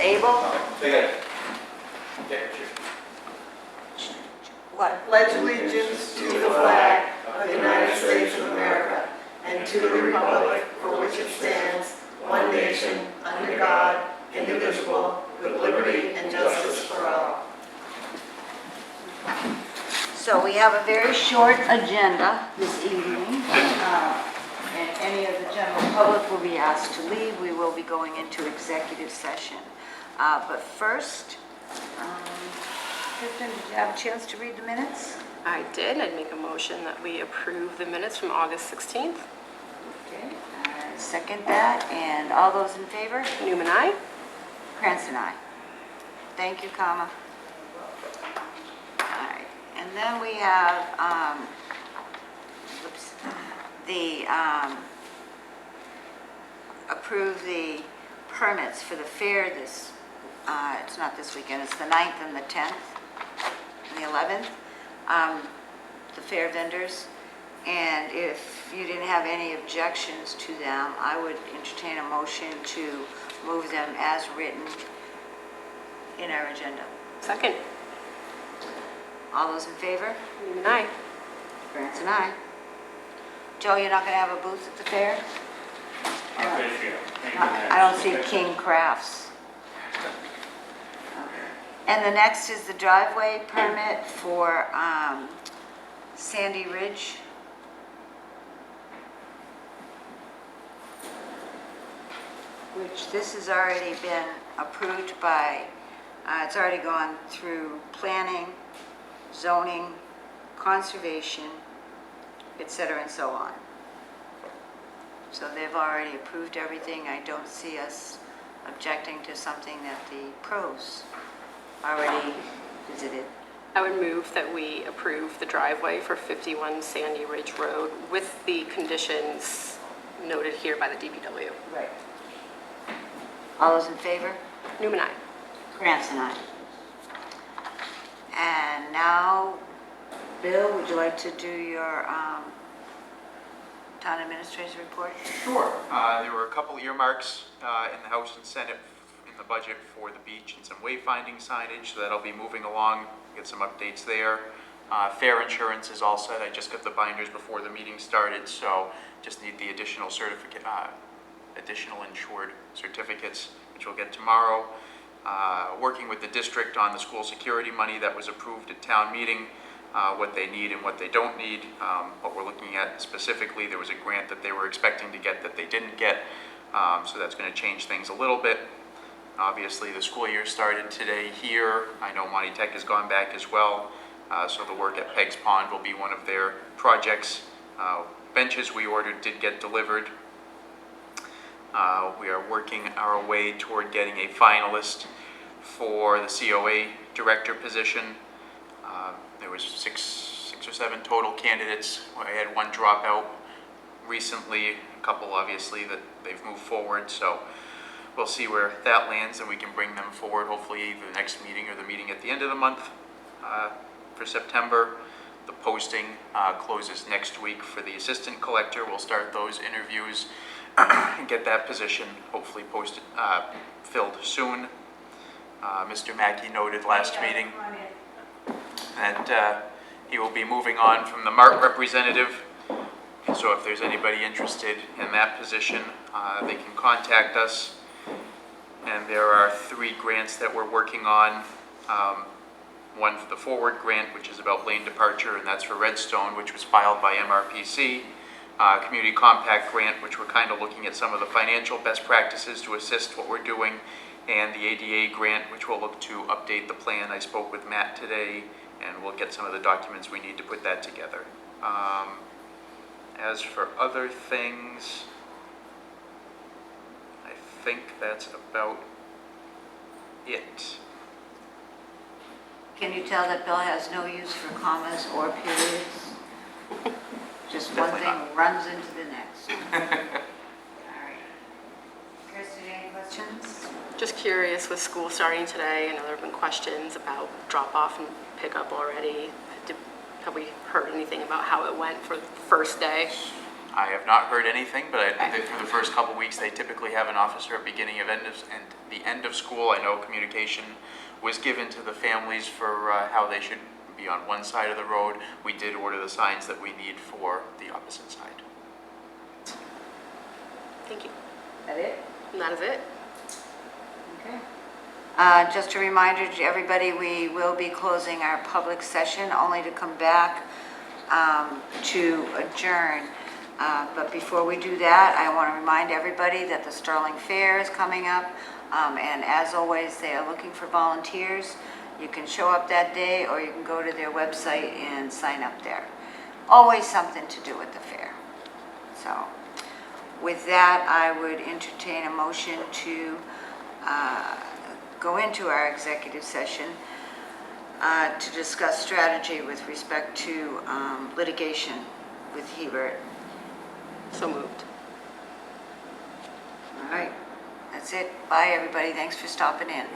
Abel? They got it. Okay, sure. What? Pledge allegiance to the flag of the United States of America and to the republic for which it stands, one nation, under God, indivisible, with liberty and justice for all. So we have a very short agenda this evening. And any of the general public will be asked to leave. We will be going into executive session. But first, Kristen, did you have a chance to read the minutes? I did. I'd make a motion that we approve the minutes from August 16th. Okay, I second that. And all those in favor? Newman, aye. Cranston, aye. Thank you, comma. All right, and then we have, approve the permits for the fair this, it's not this weekend, it's the 9th and the 10th and the 11th, the fair vendors. And if you didn't have any objections to them, I would entertain a motion to move them as written in our agenda. Second. All those in favor? Newman, aye. Grants and I. Joe, you're not going to have a booth at the fair? I don't see King Crafts. And the next is the driveway permit for Sandy Ridge. Which this has already been approved by, it's already gone through planning, zoning, conservation, etc. and so on. So they've already approved everything. I don't see us objecting to something that the pros already visited. I would move that we approve the driveway for 51 Sandy Ridge Road with the conditions noted here by the DPW. Right. All those in favor? Newman, aye. Grants and I. And now, Bill, would you like to do your town administrator's report? Sure. There were a couple earmarks in the House and Senate in the budget for the beach and some wayfinding signage, so that'll be moving along. Get some updates there. Fair insurance is all set. I just got the binders before the meeting started, so just need the additional certificate, additional insured certificates, which we'll get tomorrow. Working with the district on the school security money that was approved at town meeting, what they need and what they don't need. What we're looking at specifically, there was a grant that they were expecting to get that they didn't get, so that's going to change things a little bit. Obviously, the school year started today here. I know Monty Tech has gone back as well, so the work at Peg's Pond will be one of their projects. Benches we ordered did get delivered. We are working our way toward getting a finalist for the COA director position. There was six or seven total candidates. I had one drop out recently, a couple obviously that they've moved forward, so we'll see where that lands and we can bring them forward hopefully either the next meeting or the meeting at the end of the month for September. The posting closes next week for the assistant collector. We'll start those interviews and get that position hopefully posted, filled soon. Mr. Mackey noted last meeting that he will be moving on from the MART representative. So if there's anybody interested in that position, they can contact us. And there are 3 grants that we're working on. One for the Forward grant, which is about lane departure, and that's for Redstone, which was filed by MRPC. Community Compact grant, which we're kind of looking at some of the financial best practices to assist what we're doing, and the ADA grant, which will look to update the plan. I spoke with Matt today, and we'll get some of the documents we need to put that together. As for other things, I think that's about it. Can you tell that Bill has no use for commas or periods? Just one Definitely thing runs into the next. All right. Kristen, any questions? Just curious, with school starting today, I know there have been questions about drop-off and pickup already. Have we heard anything about how it went for the first day? I have not heard anything, but I think for the first couple weeks, they typically have an officer at beginning of and the end of school. I know communication was given to the families for how they should be on one side of the road. We did order the signs that we need for the opposite side. Thank you. That it? And that is it. Okay. Just a reminder to everybody, we will be closing our public session only to come back to adjourn. But before we do that, I want to remind everybody that the Sterling Fair is coming up. And as always, they are looking for volunteers. You can show up that day or you can go to their website and sign up there. Always something to do with the fair. So with that, I would entertain a motion to go into our executive session to discuss strategy with respect to litigation with Hebert. So moved. All right, that's it. Bye, everybody. Thanks for stopping in.